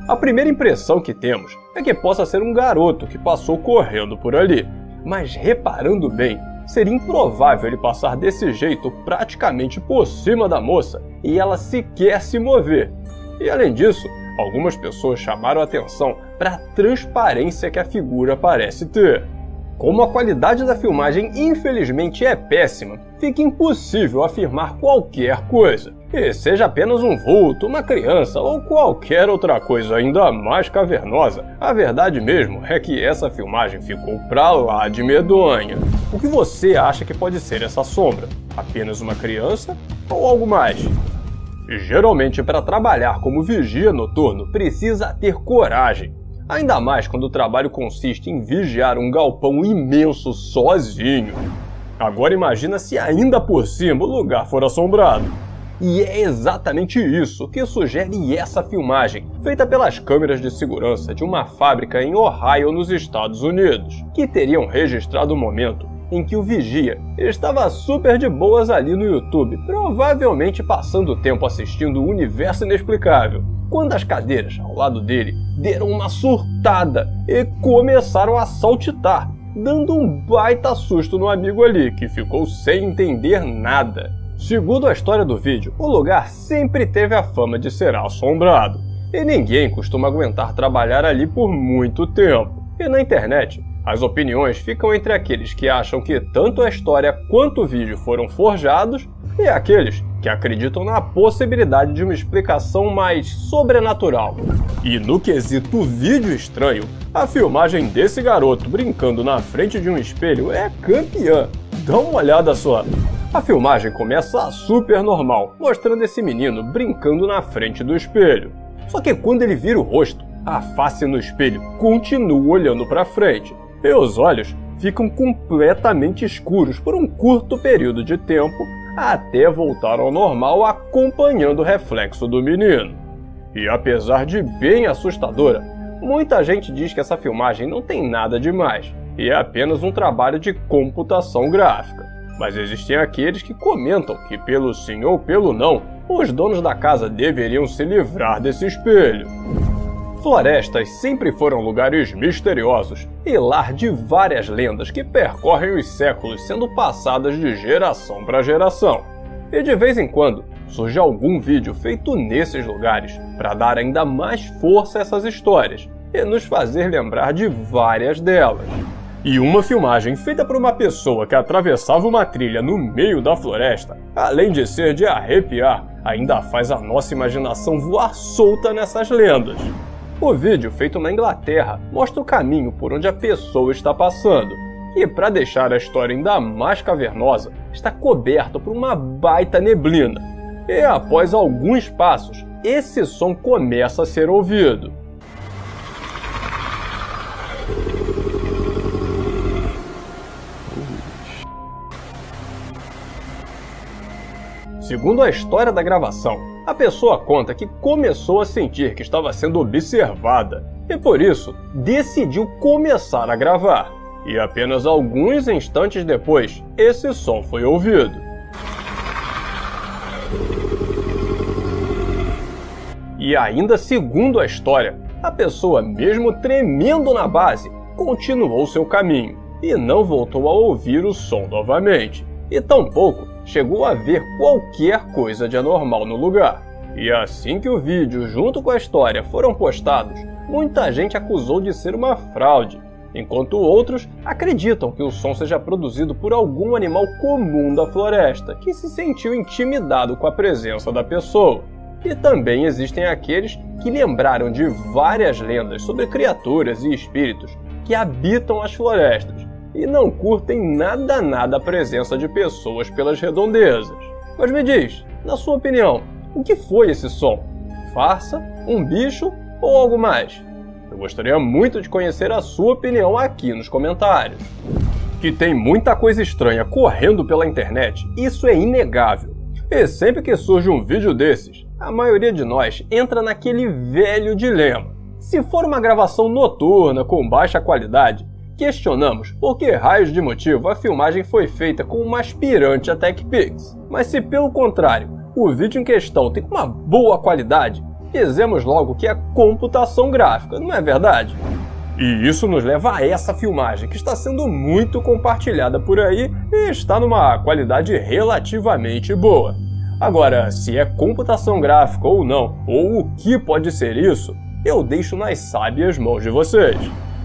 A primeira impressão que temos é que possa ser um garoto que passou correndo por ali, mas reparando bem, seria improvável ele passar desse jeito praticamente por cima da moça e ela sequer se mover. E além disso, algumas pessoas chamaram a atenção para a transparência que a figura parece ter. Como a qualidade da filmagem infelizmente é péssima, fica impossível afirmar qualquer coisa. E seja apenas um vulto, uma criança ou qualquer outra coisa ainda mais cavernosa, a verdade mesmo é que essa filmagem ficou pra lá de medonha. O que você acha que pode ser essa sombra? Apenas uma criança ou algo mais? Geralmente, para trabalhar como vigia noturno, precisa ter coragem. Ainda mais quando o trabalho consiste em vigiar um galpão imenso sozinho. Agora imagina se ainda por cima o lugar for assombrado. E é exatamente isso que sugere essa filmagem, feita pelas câmeras de segurança de uma fábrica em Ohio, nos Estados Unidos, que teriam registrado o momento em que o vigia estava super de boas ali no YouTube, provavelmente passando o tempo assistindo o Universo Inexplicável, quando as cadeiras ao lado dele deram uma surtada e começaram a saltitar, dando um baita susto no amigo ali, que ficou sem entender nada. Segundo a história do vídeo, o lugar sempre teve a fama de ser assombrado, e ninguém costuma aguentar trabalhar ali por muito tempo. E na internet, as opiniões ficam entre aqueles que acham que tanto a história quanto o vídeo foram forjados e aqueles que acreditam na possibilidade de uma explicação mais sobrenatural. E no quesito vídeo estranho, a filmagem desse garoto brincando na frente de um espelho é campeã. Dá uma olhada só. A filmagem começa super normal, mostrando esse menino brincando na frente do espelho. Só que quando ele vira o rosto, a face no espelho continua olhando para frente, e os olhos ficam completamente escuros por um curto período de tempo, até voltar ao normal acompanhando o reflexo do menino. E apesar de bem assustadora, muita gente diz que essa filmagem não tem nada demais, e é apenas um trabalho de computação gráfica. Mas existem aqueles que comentam que, pelo sim ou pelo não, os donos da casa deveriam se livrar desse espelho. Florestas sempre foram lugares misteriosos e lar de várias lendas que percorrem os séculos, sendo passadas de geração para geração. E de vez em quando surge algum vídeo feito nesses lugares para dar ainda mais força a essas histórias e nos fazer lembrar de várias delas. E uma filmagem feita por uma pessoa que atravessava uma trilha no meio da floresta, além de ser de arrepiar, ainda faz a nossa imaginação voar solta nessas lendas. O vídeo, feito na Inglaterra, mostra o caminho por onde a pessoa está passando, e para deixar a história ainda mais cavernosa, está coberto por uma baita neblina. E após alguns passos, esse som começa a ser ouvido. Segundo a história da gravação, a pessoa conta que começou a sentir que estava sendo observada e por isso decidiu começar a gravar. E apenas alguns instantes depois, esse som foi ouvido. E ainda segundo a história, a pessoa, mesmo tremendo na base, continuou seu caminho. e não voltou a ouvir o som novamente, e tampouco chegou a ver qualquer coisa de anormal no lugar. E assim que o vídeo junto com a história foram postados, muita gente acusou de ser uma fraude, enquanto outros acreditam que o som seja produzido por algum animal comum da floresta que se sentiu intimidado com a presença da pessoa. E também existem aqueles que lembraram de várias lendas sobre criaturas e espíritos que habitam as florestas e não curtem nada a presença de pessoas pelas redondezas. Mas me diz, na sua opinião, o que foi esse som? Farsa? Um bicho ou algo mais? Eu gostaria muito de conhecer a sua opinião aqui nos comentários. Que tem muita coisa estranha correndo pela internet, isso é inegável. E sempre que surge um vídeo desses, a maioria de nós entra naquele velho dilema. Se for uma gravação noturna com baixa qualidade, questionamos por que raios de motivo a filmagem foi feita com uma aspirante a TechPix. Mas se pelo contrário, o vídeo em questão tem uma boa qualidade, dizemos logo que é computação gráfica, não é verdade? E isso nos leva a essa filmagem que está sendo muito compartilhada por aí e está numa qualidade relativamente boa. Agora, se é computação gráfica ou não, ou o que pode ser isso, eu deixo nas sábias mãos de vocês.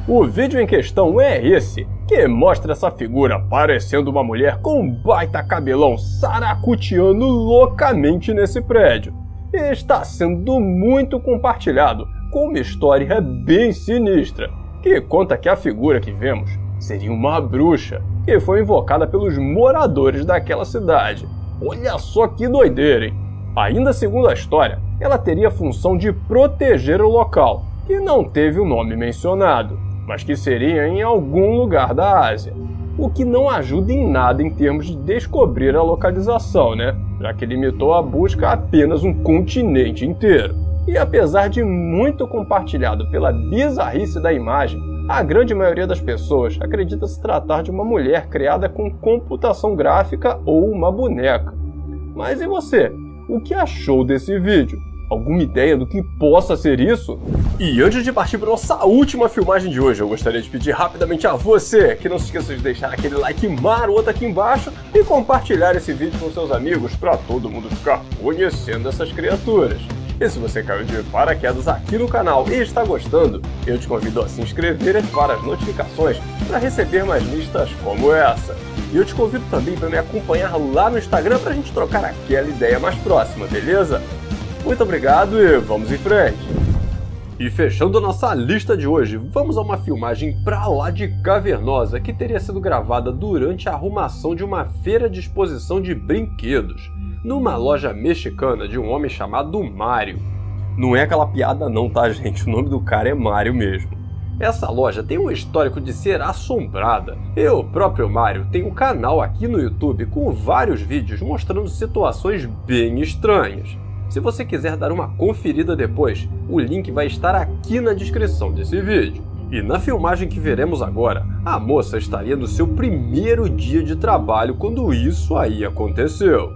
O vídeo em questão é esse, que mostra essa figura parecendo uma mulher com um baita cabelão saracuteando loucamente nesse prédio. E está sendo muito compartilhado com uma história bem sinistra, que conta que a figura que vemos seria uma bruxa, que foi invocada pelos moradores daquela cidade. Olha só que doideira, hein? Ainda segundo a história, ela teria a função de proteger o local, que não teve o nome mencionado, mas que seria em algum lugar da Ásia. O que não ajuda em nada em termos de descobrir a localização, né? Já que limitou a busca a apenas um continente inteiro. E apesar de muito compartilhado pela bizarrice da imagem, a grande maioria das pessoas acredita se tratar de uma mulher criada com computação gráfica ou uma boneca. Mas e você? O que achou desse vídeo? Alguma ideia do que possa ser isso? E antes de partir para nossa última filmagem de hoje, eu gostaria de pedir rapidamente a você que não se esqueça de deixar aquele like maroto aqui embaixo e compartilhar esse vídeo com seus amigos para todo mundo ficar conhecendo essas criaturas. E se você caiu de paraquedas aqui no canal e está gostando, eu te convido a se inscrever e ativar as notificações para receber mais listas como essa. E eu te convido também para me acompanhar lá no Instagram para a gente trocar aquela ideia mais próxima, beleza? Muito obrigado e vamos em frente! E fechando a nossa lista de hoje, vamos a uma filmagem pra lá de cavernosa que teria sido gravada durante a arrumação de uma feira de exposição de brinquedos, numa loja mexicana de um homem chamado Mário. Não é aquela piada não, tá gente? O nome do cara é Mário mesmo. Essa loja tem um histórico de ser assombrada, e o próprio Mário tem um canal aqui no YouTube com vários vídeos mostrando situações bem estranhas. Se você quiser dar uma conferida depois, o link vai estar aqui na descrição desse vídeo. E na filmagem que veremos agora, a moça estaria no seu primeiro dia de trabalho quando isso aí aconteceu.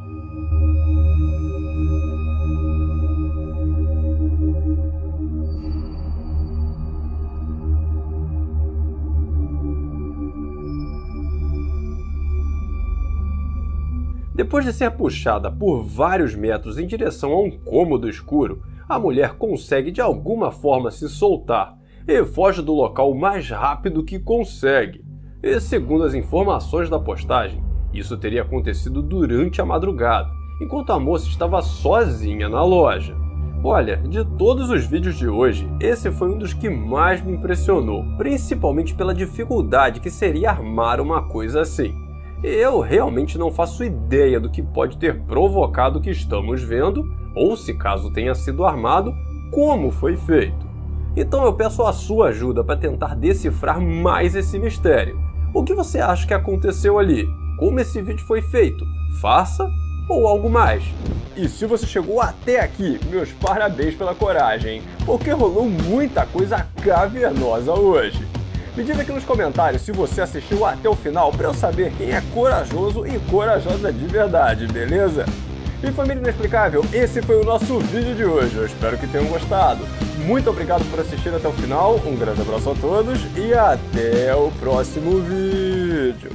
Depois de ser puxada por vários metros em direção a um cômodo escuro, a mulher consegue de alguma forma se soltar e foge do local o mais rápido que consegue. E segundo as informações da postagem, isso teria acontecido durante a madrugada, enquanto a moça estava sozinha na loja. Olha, de todos os vídeos de hoje, esse foi um dos que mais me impressionou, principalmente pela dificuldade que seria armar uma coisa assim. Eu realmente não faço ideia do que pode ter provocado o que estamos vendo, ou se caso tenha sido armado, como foi feito. Então eu peço a sua ajuda para tentar decifrar mais esse mistério. O que você acha que aconteceu ali? Como esse vídeo foi feito? Farsa ou algo mais? E se você chegou até aqui, meus parabéns pela coragem, hein? Porque rolou muita coisa cavernosa hoje. Me diga aqui nos comentários se você assistiu até o final para eu saber quem é corajoso e corajosa de verdade, beleza? E família inexplicável, esse foi o nosso vídeo de hoje. Eu espero que tenham gostado. Muito obrigado por assistir até o final. Um grande abraço a todos e até o próximo vídeo.